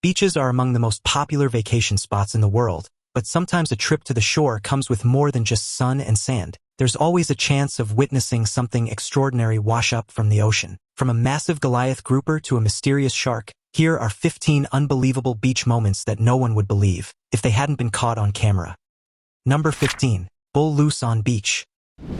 Beaches are among the most popular vacation spots in the world, but sometimes a trip to the shore comes with more than just sun and sand. There's always a chance of witnessing something extraordinary wash up from the ocean. From a massive Goliath grouper to a mysterious shark, here are 15 unbelievable beach moments that no one would believe if they hadn't been caught on camera. Number 15. Bull loose on beach.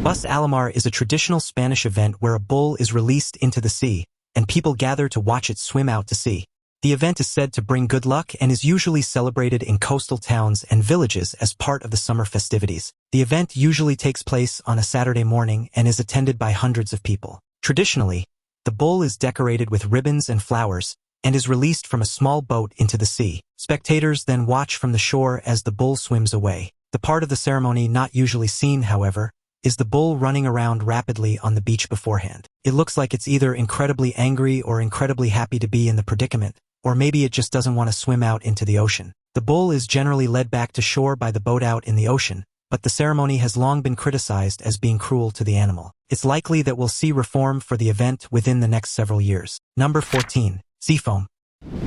Bus Alamar is a traditional Spanish event where a bull is released into the sea, and people gather to watch it swim out to sea. The event is said to bring good luck and is usually celebrated in coastal towns and villages as part of the summer festivities. The event usually takes place on a Saturday morning and is attended by hundreds of people. Traditionally, the bull is decorated with ribbons and flowers and is released from a small boat into the sea. Spectators then watch from the shore as the bull swims away. The part of the ceremony not usually seen, however, is the bull running around rapidly on the beach beforehand. It looks like it's either incredibly angry or incredibly happy to be in the predicament, or maybe it just doesn't want to swim out into the ocean. The bull is generally led back to shore by the boat out in the ocean, but the ceremony has long been criticized as being cruel to the animal. It's likely that we'll see reform for the event within the next several years. Number 14. Seafoam.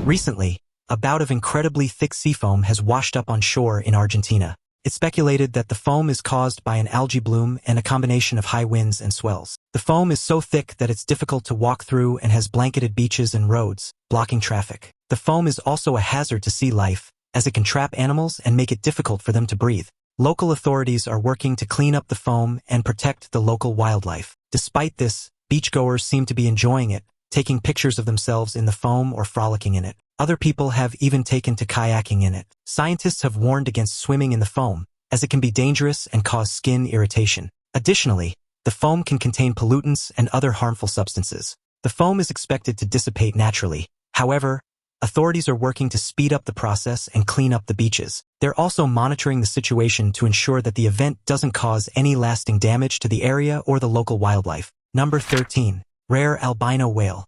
Recently, a bout of incredibly thick seafoam has washed up on shore in Argentina. It's speculated that the foam is caused by an algae bloom and a combination of high winds and swells. The foam is so thick that it's difficult to walk through and has blanketed beaches and roads, blocking traffic. The foam is also a hazard to sea life, as it can trap animals and make it difficult for them to breathe. Local authorities are working to clean up the foam and protect the local wildlife. Despite this, beachgoers seem to be enjoying it, taking pictures of themselves in the foam or frolicking in it. Other people have even taken to kayaking in it. Scientists have warned against swimming in the foam, as it can be dangerous and cause skin irritation. Additionally, the foam can contain pollutants and other harmful substances. The foam is expected to dissipate naturally. However, authorities are working to speed up the process and clean up the beaches. They're also monitoring the situation to ensure that the event doesn't cause any lasting damage to the area or the local wildlife. Number 13. Rare albino whale.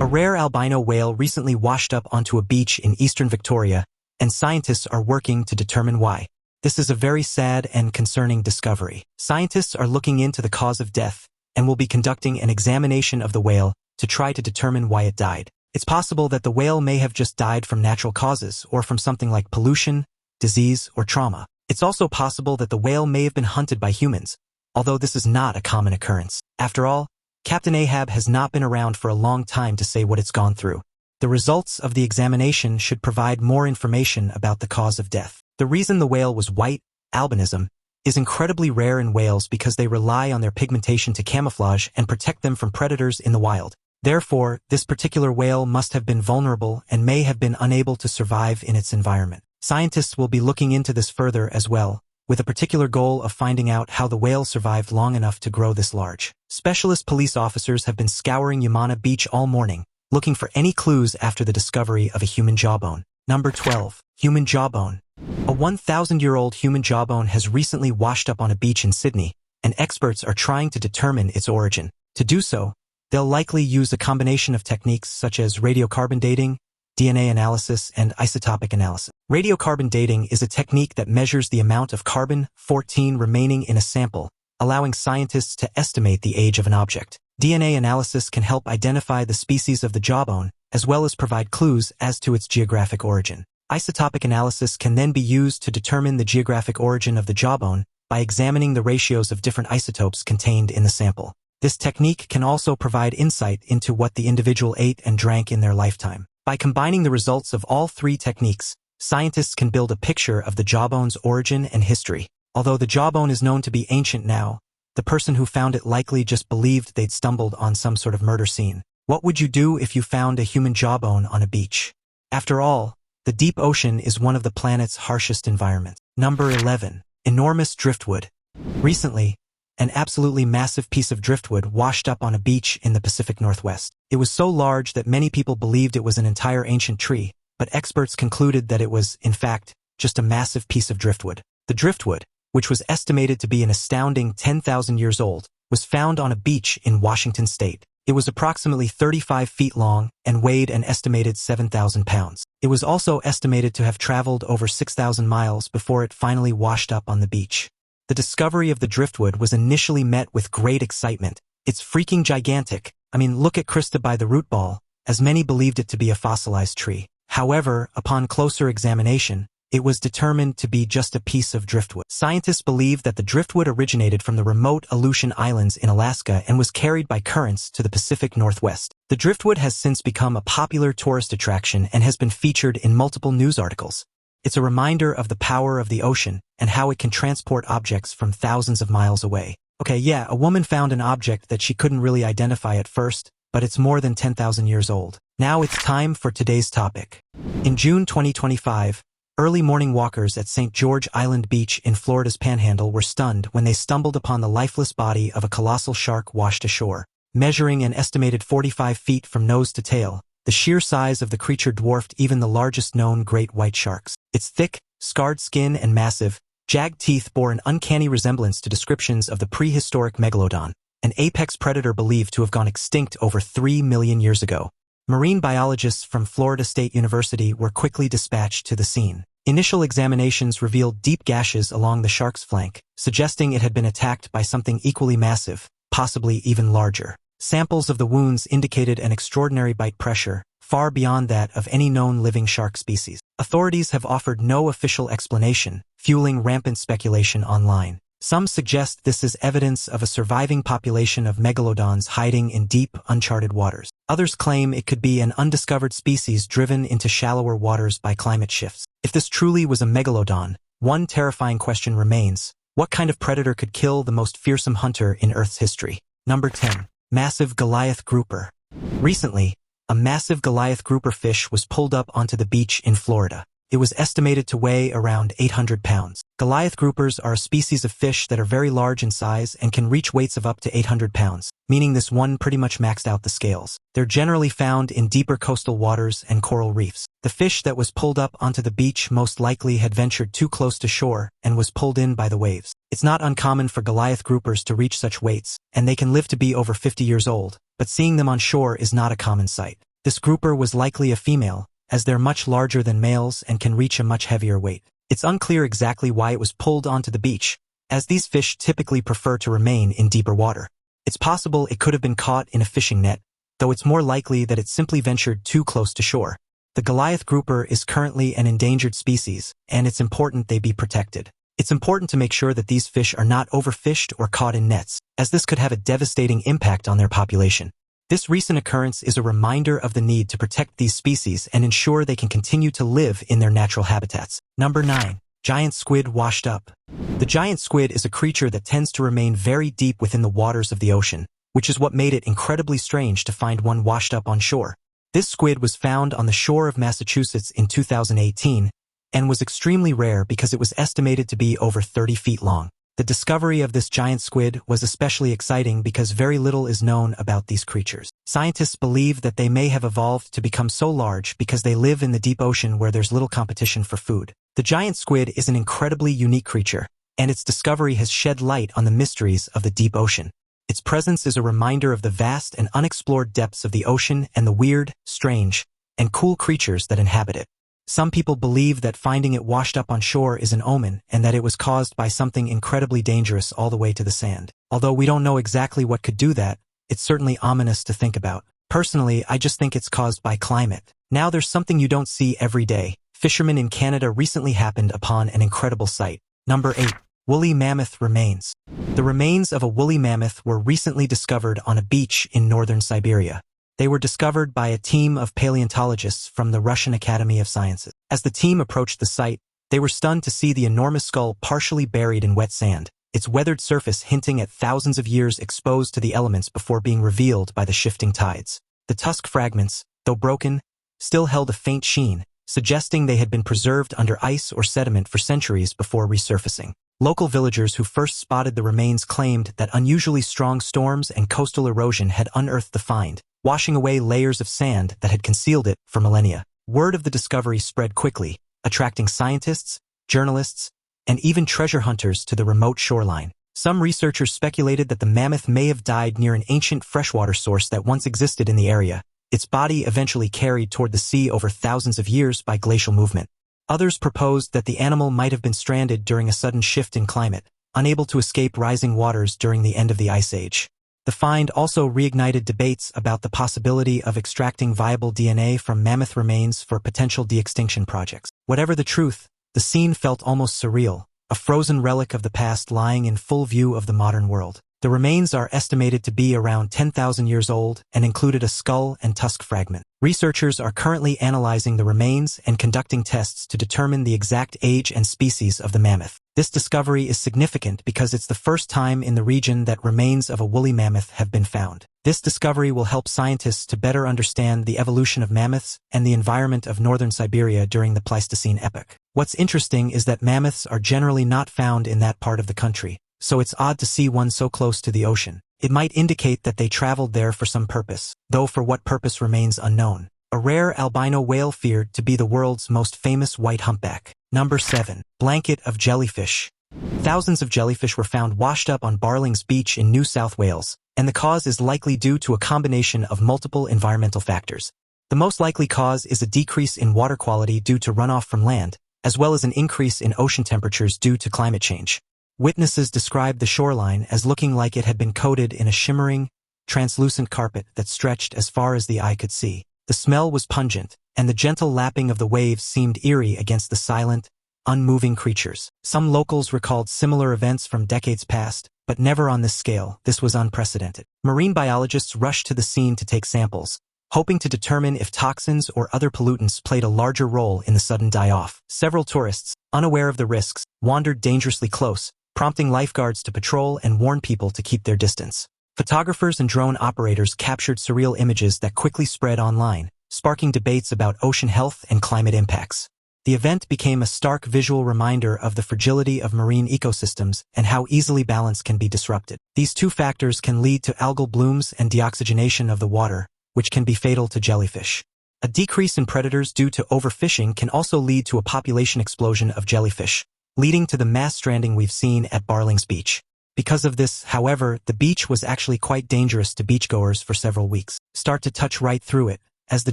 A rare albino whale recently washed up onto a beach in eastern Victoria, and scientists are working to determine why. This is a very sad and concerning discovery. Scientists are looking into the cause of death and will be conducting an examination of the whale to try to determine why it died. It's possible that the whale may have just died from natural causes or from something like pollution, disease, or trauma. It's also possible that the whale may have been hunted by humans, although this is not a common occurrence. After all, Captain Ahab has not been around for a long time to say what it's gone through. The results of the examination should provide more information about the cause of death. The reason the whale was white, albinism, is incredibly rare in whales because they rely on their pigmentation to camouflage and protect them from predators in the wild. Therefore, this particular whale must have been vulnerable and may have been unable to survive in its environment. Scientists will be looking into this further as well, with a particular goal of finding out how the whale survived long enough to grow this large. Specialist police officers have been scouring Yamana Beach all morning, looking for any clues after the discovery of a human jawbone. Number 12. Human jawbone. A 1,000-year-old human jawbone has recently washed up on a beach in Sydney, and experts are trying to determine its origin. To do so, they'll likely use a combination of techniques such as radiocarbon dating, DNA analysis, and isotopic analysis. Radiocarbon dating is a technique that measures the amount of carbon-14 remaining in a sample, allowing scientists to estimate the age of an object. DNA analysis can help identify the species of the jawbone, as well as provide clues as to its geographic origin. Isotopic analysis can then be used to determine the geographic origin of the jawbone by examining the ratios of different isotopes contained in the sample. This technique can also provide insight into what the individual ate and drank in their lifetime. By combining the results of all three techniques, scientists can build a picture of the jawbone's origin and history. Although the jawbone is known to be ancient now, the person who found it likely just believed they'd stumbled on some sort of murder scene. What would you do if you found a human jawbone on a beach? After all, the deep ocean is one of the planet's harshest environments. Number 11. Enormous driftwood. Recently, an absolutely massive piece of driftwood washed up on a beach in the Pacific Northwest. It was so large that many people believed it was an entire ancient tree, but experts concluded that it was, in fact, just a massive piece of driftwood. The driftwood, which was estimated to be an astounding 10,000 years old, was found on a beach in Washington state. It was approximately 35 feet long and weighed an estimated 7,000 pounds. It was also estimated to have traveled over 6,000 miles before it finally washed up on the beach. The discovery of the driftwood was initially met with great excitement. It's freaking gigantic. I mean, look at Krista by the root ball, as many believed it to be a fossilized tree. However, upon closer examination, it was determined to be just a piece of driftwood. Scientists believe that the driftwood originated from the remote Aleutian Islands in Alaska and was carried by currents to the Pacific Northwest. The driftwood has since become a popular tourist attraction and has been featured in multiple news articles. It's a reminder of the power of the ocean and how it can transport objects from thousands of miles away. Okay, yeah, a woman found an object that she couldn't really identify at first, but it's more than 10,000 years old. Now it's time for today's topic. In June 2025, early morning walkers at St. George Island Beach in Florida's Panhandle were stunned when they stumbled upon the lifeless body of a colossal shark washed ashore. Measuring an estimated 45 feet from nose to tail, the sheer size of the creature dwarfed even the largest known great white sharks. Its thick, scarred skin and massive, jagged teeth bore an uncanny resemblance to descriptions of the prehistoric Megalodon, an apex predator believed to have gone extinct over 3 million years ago. Marine biologists from Florida State University were quickly dispatched to the scene. Initial examinations revealed deep gashes along the shark's flank, suggesting it had been attacked by something equally massive, possibly even larger. Samples of the wounds indicated an extraordinary bite pressure, far beyond that of any known living shark species. Authorities have offered no official explanation, fueling rampant speculation online. Some suggest this is evidence of a surviving population of megalodons hiding in deep, uncharted waters. Others claim it could be an undiscovered species driven into shallower waters by climate shifts. If this truly was a megalodon, one terrifying question remains: what kind of predator could kill the most fearsome hunter in Earth's history? Number 10. Massive Goliath Grouper. Recently, a massive Goliath Grouper fish was pulled up onto the beach in Florida. It was estimated to weigh around 800 pounds. Goliath groupers are a species of fish that are very large in size and can reach weights of up to 800 pounds, meaning this one pretty much maxed out the scales. They're generally found in deeper coastal waters and coral reefs. The fish that was pulled up onto the beach most likely had ventured too close to shore and was pulled in by the waves. It's not uncommon for Goliath groupers to reach such weights, and they can live to be over 50 years old, but seeing them on shore is not a common sight. This grouper was likely a female, as they're much larger than males and can reach a much heavier weight. It's unclear exactly why it was pulled onto the beach, as these fish typically prefer to remain in deeper water. It's possible it could have been caught in a fishing net, though it's more likely that it simply ventured too close to shore. The Goliath grouper is currently an endangered species, and it's important they be protected. It's important to make sure that these fish are not overfished or caught in nets, as this could have a devastating impact on their population. This recent occurrence is a reminder of the need to protect these species and ensure they can continue to live in their natural habitats. Number 9. Giant squid washed up. The giant squid is a creature that tends to remain very deep within the waters of the ocean, which is what made it incredibly strange to find one washed up on shore. This squid was found on the shore of Massachusetts in 2018 and was extremely rare because it was estimated to be over 30 feet long. The discovery of this giant squid was especially exciting because very little is known about these creatures. Scientists believe that they may have evolved to become so large because they live in the deep ocean where there's little competition for food. The giant squid is an incredibly unique creature, and its discovery has shed light on the mysteries of the deep ocean. Its presence is a reminder of the vast and unexplored depths of the ocean and the weird, strange, and cool creatures that inhabit it. Some people believe that finding it washed up on shore is an omen and that it was caused by something incredibly dangerous all the way to the sand. Although we don't know exactly what could do that, it's certainly ominous to think about. Personally, I just think it's caused by climate. Now there's something you don't see every day. Fishermen in Canada recently happened upon an incredible sight. Number 8. Woolly mammoth remains. The remains of a woolly mammoth were recently discovered on a beach in northern Siberia. They were discovered by a team of paleontologists from the Russian Academy of Sciences. As the team approached the site, they were stunned to see the enormous skull partially buried in wet sand, its weathered surface hinting at thousands of years exposed to the elements before being revealed by the shifting tides. The tusk fragments, though broken, still held a faint sheen, suggesting they had been preserved under ice or sediment for centuries before resurfacing. Local villagers who first spotted the remains claimed that unusually strong storms and coastal erosion had unearthed the find, washing away layers of sand that had concealed it for millennia. Word of the discovery spread quickly, attracting scientists, journalists, and even treasure hunters to the remote shoreline. Some researchers speculated that the mammoth may have died near an ancient freshwater source that once existed in the area, its body eventually carried toward the sea over thousands of years by glacial movement. Others proposed that the animal might have been stranded during a sudden shift in climate, unable to escape rising waters during the end of the Ice Age. The find also reignited debates about the possibility of extracting viable DNA from mammoth remains for potential de-extinction projects. Whatever the truth, the scene felt almost surreal, a frozen relic of the past lying in full view of the modern world. The remains are estimated to be around 10,000 years old and included a skull and tusk fragment. Researchers are currently analyzing the remains and conducting tests to determine the exact age and species of the mammoth. This discovery is significant because it's the first time in the region that remains of a woolly mammoth have been found. This discovery will help scientists to better understand the evolution of mammoths and the environment of northern Siberia during the Pleistocene epoch. What's interesting is that mammoths are generally not found in that part of the country, so it's odd to see one so close to the ocean. It might indicate that they traveled there for some purpose, though for what purpose remains unknown. A rare albino whale feared to be the world's most famous white humpback. Number 7. Blanket of jellyfish. Thousands of jellyfish were found washed up on Barlings Beach in New South Wales, and the cause is likely due to a combination of multiple environmental factors. The most likely cause is a decrease in water quality due to runoff from land, as well as an increase in ocean temperatures due to climate change. Witnesses described the shoreline as looking like it had been coated in a shimmering, translucent carpet that stretched as far as the eye could see. The smell was pungent, and the gentle lapping of the waves seemed eerie against the silent, unmoving creatures. Some locals recalled similar events from decades past, but never on this scale. This was unprecedented. Marine biologists rushed to the scene to take samples, hoping to determine if toxins or other pollutants played a larger role in the sudden die-off. Several tourists, unaware of the risks, wandered dangerously close, prompting lifeguards to patrol and warn people to keep their distance. Photographers and drone operators captured surreal images that quickly spread online, sparking debates about ocean health and climate impacts. The event became a stark visual reminder of the fragility of marine ecosystems and how easily balance can be disrupted. These two factors can lead to algal blooms and deoxygenation of the water, which can be fatal to jellyfish. A decrease in predators due to overfishing can also lead to a population explosion of jellyfish, leading to the mass stranding we've seen at Barlings Beach. Because of this, however, the beach was actually quite dangerous to beachgoers for several weeks. Start to touch right through it, as the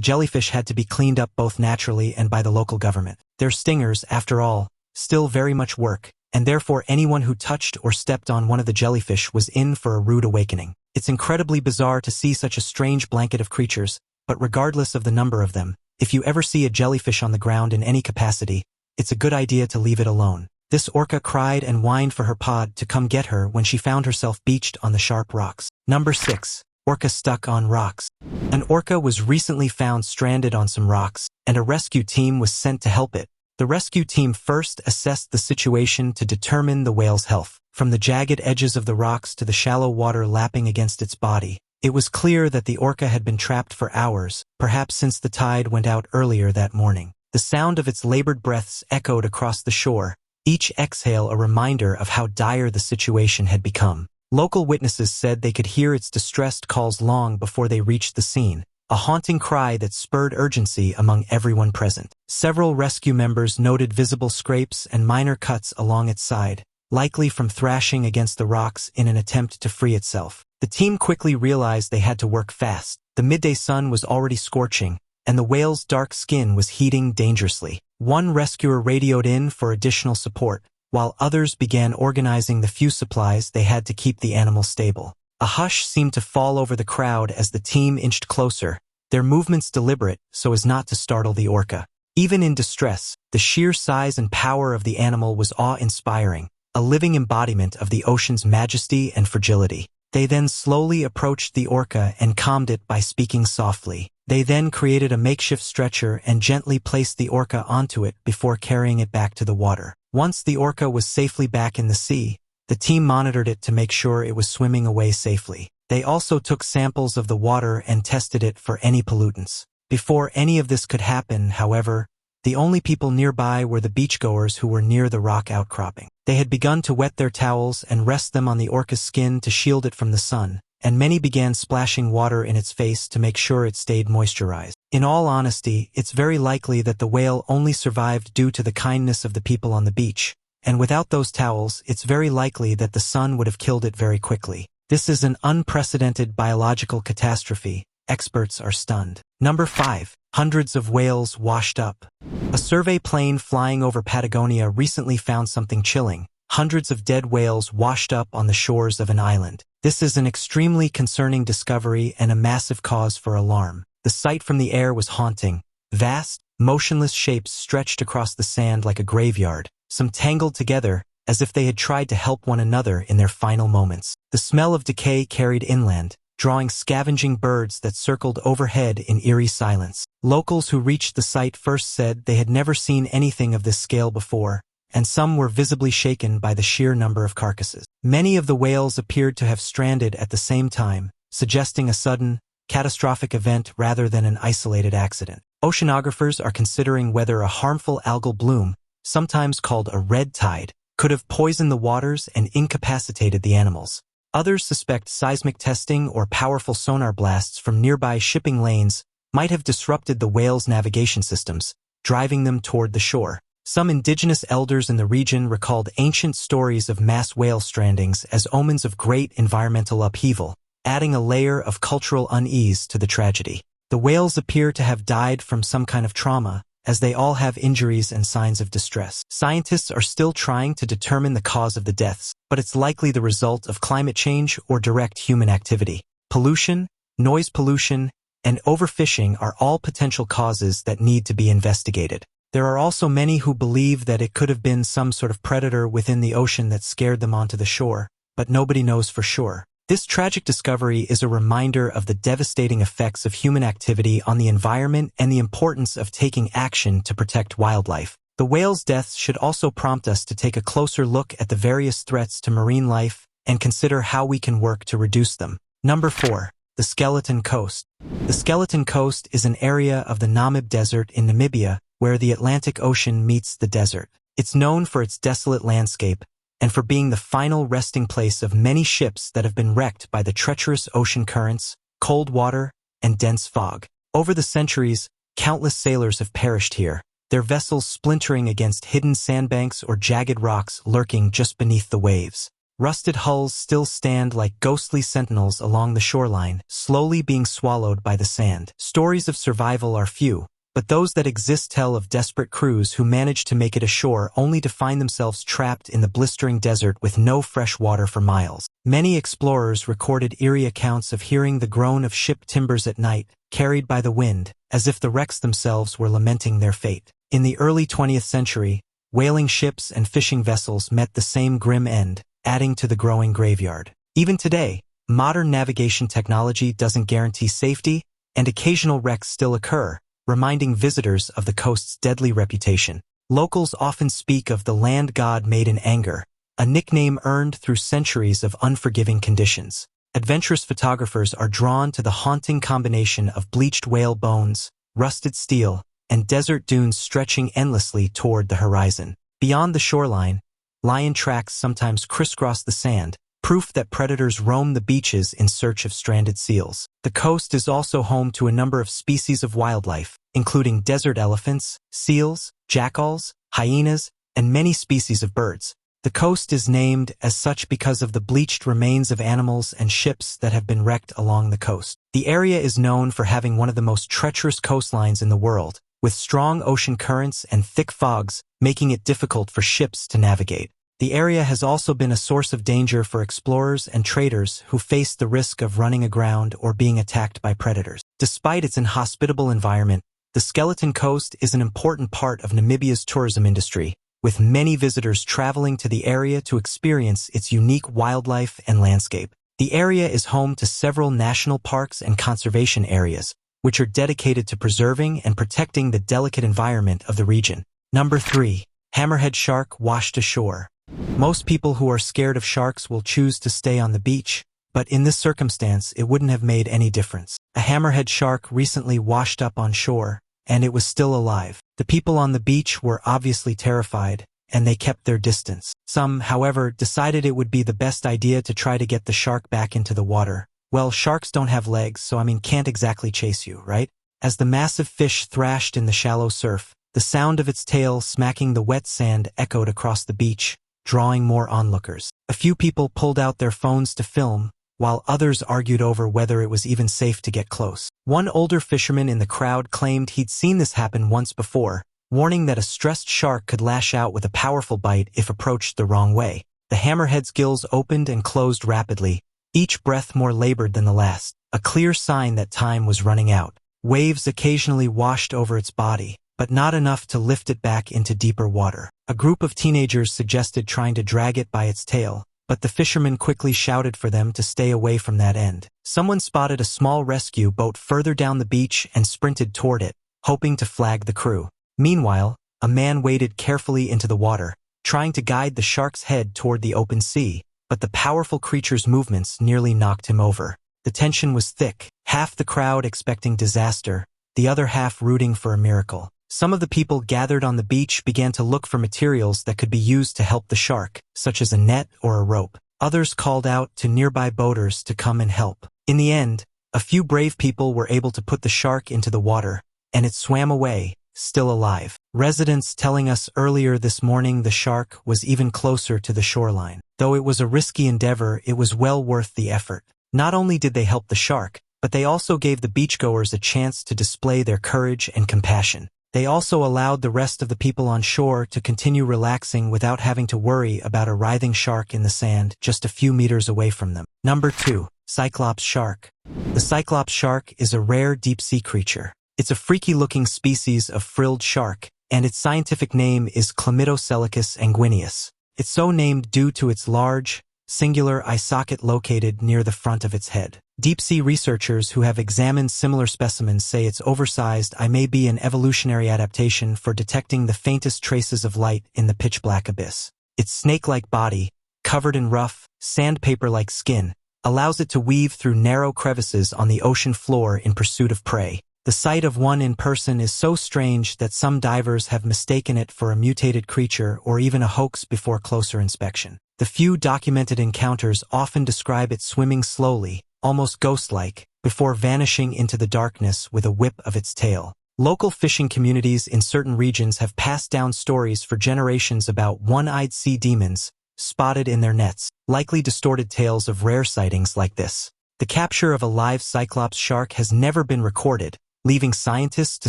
jellyfish had to be cleaned up both naturally and by the local government. Their stingers, after all, still very much work, and therefore anyone who touched or stepped on one of the jellyfish was in for a rude awakening. It's incredibly bizarre to see such a strange blanket of creatures, but regardless of the number of them, if you ever see a jellyfish on the ground in any capacity, it's a good idea to leave it alone. This orca cried and whined for her pod to come get her when she found herself beached on the sharp rocks. Number 6. Orca stuck on rocks. An orca was recently found stranded on some rocks, and a rescue team was sent to help it. The rescue team first assessed the situation to determine the whale's health. From the jagged edges of the rocks to the shallow water lapping against its body, it was clear that the orca had been trapped for hours, perhaps since the tide went out earlier that morning. The sound of its labored breaths echoed across the shore, each exhale a reminder of how dire the situation had become. Local witnesses said they could hear its distressed calls long before they reached the scene, a haunting cry that spurred urgency among everyone present. Several rescue members noted visible scrapes and minor cuts along its side, likely from thrashing against the rocks in an attempt to free itself. The team quickly realized they had to work fast. The midday sun was already scorching, and the whale's dark skin was heating dangerously. One rescuer radioed in for additional support, while others began organizing the few supplies they had to keep the animal stable. A hush seemed to fall over the crowd as the team inched closer, their movements deliberate so as not to startle the orca. Even in distress, the sheer size and power of the animal was awe-inspiring, a living embodiment of the ocean's majesty and fragility. They then slowly approached the orca and calmed it by speaking softly. They then created a makeshift stretcher and gently placed the orca onto it before carrying it back to the water. Once the orca was safely back in the sea, the team monitored it to make sure it was swimming away safely. They also took samples of the water and tested it for any pollutants. Before any of this could happen, however, the only people nearby were the beachgoers who were near the rock outcropping. They had begun to wet their towels and rest them on the orca's skin to shield it from the sun, and many began splashing water in its face to make sure it stayed moisturized. In all honesty, it's very likely that the whale only survived due to the kindness of the people on the beach, and without those towels, it's very likely that the sun would have killed it very quickly. This is an unprecedented biological catastrophe. Experts are stunned. Number 5. Hundreds of whales washed up. A survey plane flying over Patagonia recently found something chilling. Hundreds of dead whales washed up on the shores of an island. This is an extremely concerning discovery and a massive cause for alarm. The sight from the air was haunting. Vast, motionless shapes stretched across the sand like a graveyard, some tangled together as if they had tried to help one another in their final moments. The smell of decay carried inland, drawing scavenging birds that circled overhead in eerie silence. Locals who reached the site first said they had never seen anything of this scale before, and some were visibly shaken by the sheer number of carcasses. Many of the whales appeared to have stranded at the same time, suggesting a sudden, catastrophic event rather than an isolated accident. Oceanographers are considering whether a harmful algal bloom, sometimes called a red tide, could have poisoned the waters and incapacitated the animals. Others suspect seismic testing or powerful sonar blasts from nearby shipping lanes might have disrupted the whales' navigation systems, driving them toward the shore. Some indigenous elders in the region recalled ancient stories of mass whale strandings as omens of great environmental upheaval, adding a layer of cultural unease to the tragedy. The whales appear to have died from some kind of trauma, as they all have injuries and signs of distress. Scientists are still trying to determine the cause of the deaths, but it's likely the result of climate change or direct human activity. Pollution, noise pollution, and overfishing are all potential causes that need to be investigated. There are also many who believe that it could have been some sort of predator within the ocean that scared them onto the shore, but nobody knows for sure. This tragic discovery is a reminder of the devastating effects of human activity on the environment and the importance of taking action to protect wildlife. The whales' deaths should also prompt us to take a closer look at the various threats to marine life and consider how we can work to reduce them. Number 4. The Skeleton Coast. The Skeleton Coast is an area of the Namib Desert in Namibia where the Atlantic Ocean meets the desert. It's known for its desolate landscape and for being the final resting place of many ships that have been wrecked by the treacherous ocean currents, cold water, and dense fog. Over the centuries, countless sailors have perished here, their vessels splintering against hidden sandbanks or jagged rocks lurking just beneath the waves. Rusted hulls still stand like ghostly sentinels along the shoreline, slowly being swallowed by the sand. Stories of survival are few, but those that exist tell of desperate crews who manage to make it ashore only to find themselves trapped in the blistering desert with no fresh water for miles. Many explorers recorded eerie accounts of hearing the groan of ship timbers at night, carried by the wind, as if the wrecks themselves were lamenting their fate. In the early 20th century, whaling ships and fishing vessels met the same grim end, adding to the growing graveyard. Even today, modern navigation technology doesn't guarantee safety, and occasional wrecks still occur, reminding visitors of the coast's deadly reputation. Locals often speak of the land god made in anger, a nickname earned through centuries of unforgiving conditions. Adventurous photographers are drawn to the haunting combination of bleached whale bones, rusted steel, and desert dunes stretching endlessly toward the horizon. Beyond the shoreline, lion tracks sometimes crisscross the sand, proof that predators roam the beaches in search of stranded seals. The coast is also home to a number of species of wildlife, including desert elephants, seals, jackals, hyenas, and many species of birds. The coast is named as such because of the bleached remains of animals and ships that have been wrecked along the coast. The area is known for having one of the most treacherous coastlines in the world, with strong ocean currents and thick fogs, making it difficult for ships to navigate. The area has also been a source of danger for explorers and traders who face the risk of running aground or being attacked by predators. Despite its inhospitable environment, the Skeleton Coast is an important part of Namibia's tourism industry, with many visitors traveling to the area to experience its unique wildlife and landscape. The area is home to several national parks and conservation areas, which are dedicated to preserving and protecting the delicate environment of the region. Number 3. Hammerhead Shark Washed Ashore. Most people who are scared of sharks will choose to stay on the beach, but in this circumstance it wouldn't have made any difference. A hammerhead shark recently washed up on shore, and it was still alive. The people on the beach were obviously terrified, and they kept their distance. Some, however, decided it would be the best idea to try to get the shark back into the water. Well, sharks don't have legs, so can't exactly chase you, right? As the massive fish thrashed in the shallow surf, the sound of its tail smacking the wet sand echoed across the beach, drawing more onlookers. A few people pulled out their phones to film, while others argued over whether it was even safe to get close. One older fisherman in the crowd claimed he'd seen this happen once before, warning that a stressed shark could lash out with a powerful bite if approached the wrong way. The hammerhead's gills opened and closed rapidly, each breath more labored than the last, a clear sign that time was running out. Waves occasionally washed over its body, but not enough to lift it back into deeper water. A group of teenagers suggested trying to drag it by its tail, but the fishermen quickly shouted for them to stay away from that end. Someone spotted a small rescue boat further down the beach and sprinted toward it, hoping to flag the crew. Meanwhile, a man waded carefully into the water, trying to guide the shark's head toward the open sea, but the powerful creature's movements nearly knocked him over. The tension was thick, half the crowd expecting disaster, the other half rooting for a miracle. Some of the people gathered on the beach began to look for materials that could be used to help the shark, such as a net or a rope. Others called out to nearby boaters to come and help. In the end, a few brave people were able to put the shark into the water, and it swam away, still alive. Residents telling us earlier this morning the shark was even closer to the shoreline. Though it was a risky endeavor, it was well worth the effort. Not only did they help the shark, but they also gave the beachgoers a chance to display their courage and compassion. They also allowed the rest of the people on shore to continue relaxing without having to worry about a writhing shark in the sand just a few meters away from them. Number 2. Cyclops Shark. The Cyclops Shark is a rare deep-sea creature. It's a freaky-looking species of frilled shark, and its scientific name is Chlamydocelicus anguineus. It's so named due to its large, singular eye socket located near the front of its head. Deep-sea researchers who have examined similar specimens say its oversized eye may be an evolutionary adaptation for detecting the faintest traces of light in the pitch-black abyss. Its snake-like body, covered in rough, sandpaper-like skin, allows it to weave through narrow crevices on the ocean floor in pursuit of prey. The sight of one in person is so strange that some divers have mistaken it for a mutated creature or even a hoax before closer inspection. The few documented encounters often describe it swimming slowly, almost ghost-like, before vanishing into the darkness with a whip of its tail. Local fishing communities in certain regions have passed down stories for generations about one-eyed sea demons spotted in their nets, likely distorted tales of rare sightings like this. The capture of a live Cyclops shark has never been recorded, leaving scientists to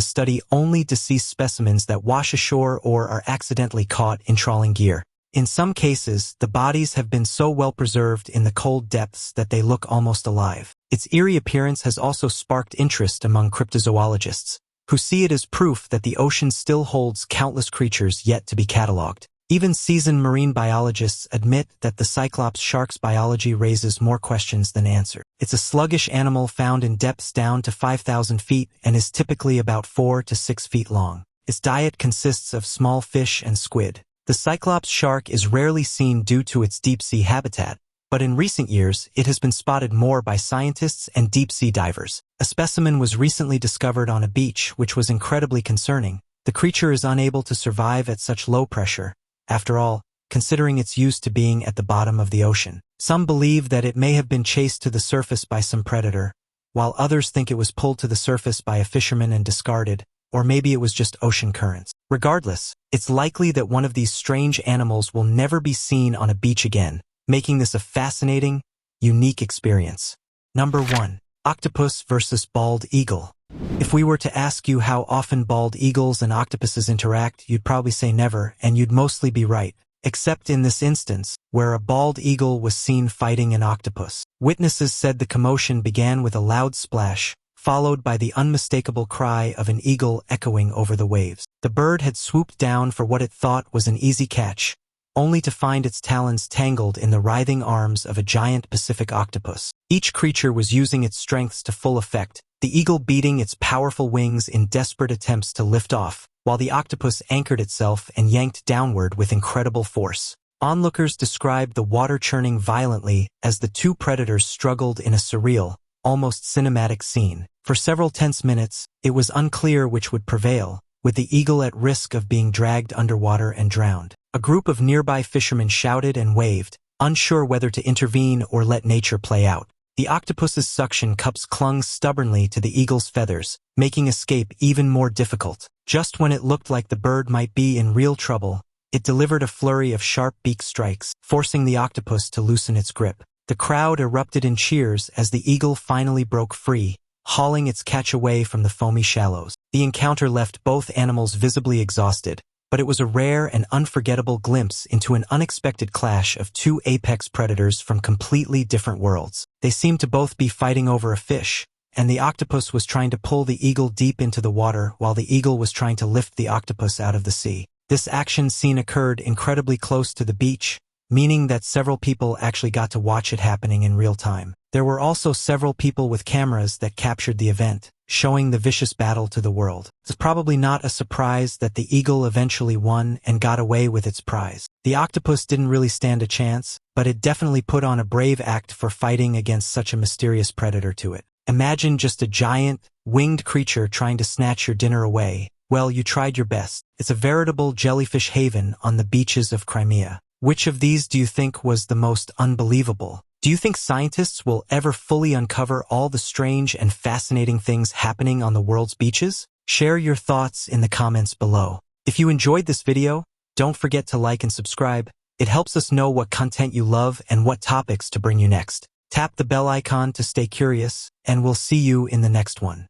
study only deceased specimens that wash ashore or are accidentally caught in trawling gear. In some cases, the bodies have been so well preserved in the cold depths that they look almost alive. Its eerie appearance has also sparked interest among cryptozoologists, who see it as proof that the ocean still holds countless creatures yet to be catalogued. Even seasoned marine biologists admit that the Cyclops shark's biology raises more questions than answers. It's a sluggish animal found in depths down to 5,000 feet and is typically about 4 to 6 feet long. Its diet consists of small fish and squid. The Cyclops shark is rarely seen due to its deep-sea habitat, but in recent years it has been spotted more by scientists and deep-sea divers. A specimen was recently discovered on a beach, which was incredibly concerning. The creature is unable to survive at such low pressure, after all, considering its used to being at the bottom of the ocean. Some believe that it may have been chased to the surface by some predator, while others think it was pulled to the surface by a fisherman and discarded, or maybe it was just ocean currents. Regardless, it's likely that one of these strange animals will never be seen on a beach again, making this a fascinating, unique experience. Number 1. Octopus versus bald eagle. If we were to ask you how often bald eagles and octopuses interact, you'd probably say never, and you'd mostly be right. Except in this instance, where a bald eagle was seen fighting an octopus. Witnesses said the commotion began with a loud splash, followed by the unmistakable cry of an eagle echoing over the waves. The bird had swooped down for what it thought was an easy catch, only to find its talons tangled in the writhing arms of a giant Pacific octopus. Each creature was using its strengths to full effect, the eagle beating its powerful wings in desperate attempts to lift off, while the octopus anchored itself and yanked downward with incredible force. Onlookers described the water churning violently as the two predators struggled in a surreal, almost cinematic scene. For several tense minutes, it was unclear which would prevail, with the eagle at risk of being dragged underwater and drowned. A group of nearby fishermen shouted and waved, unsure whether to intervene or let nature play out. The octopus's suction cups clung stubbornly to the eagle's feathers, making escape even more difficult. Just when it looked like the bird might be in real trouble, it delivered a flurry of sharp beak strikes, forcing the octopus to loosen its grip. The crowd erupted in cheers as the eagle finally broke free, hauling its catch away from the foamy shallows. The encounter left both animals visibly exhausted, but it was a rare and unforgettable glimpse into an unexpected clash of two apex predators from completely different worlds. They seemed to both be fighting over a fish, and the octopus was trying to pull the eagle deep into the water while the eagle was trying to lift the octopus out of the sea. This action scene occurred incredibly close to the beach, meaning that several people actually got to watch it happening in real time. There were also several people with cameras that captured the event, showing the vicious battle to the world. It's probably not a surprise that the eagle eventually won and got away with its prize. The octopus didn't really stand a chance, but it definitely put on a brave act for fighting against such a mysterious predator to it. Imagine just a giant, winged creature trying to snatch your dinner away. Well, you tried your best. It's a veritable jellyfish haven on the beaches of Crimea. Which of these do you think was the most unbelievable? Do you think scientists will ever fully uncover all the strange and fascinating things happening on the world's beaches? Share your thoughts in the comments below. If you enjoyed this video, don't forget to like and subscribe. It helps us know what content you love and what topics to bring you next. Tap the bell icon to stay curious, and we'll see you in the next one.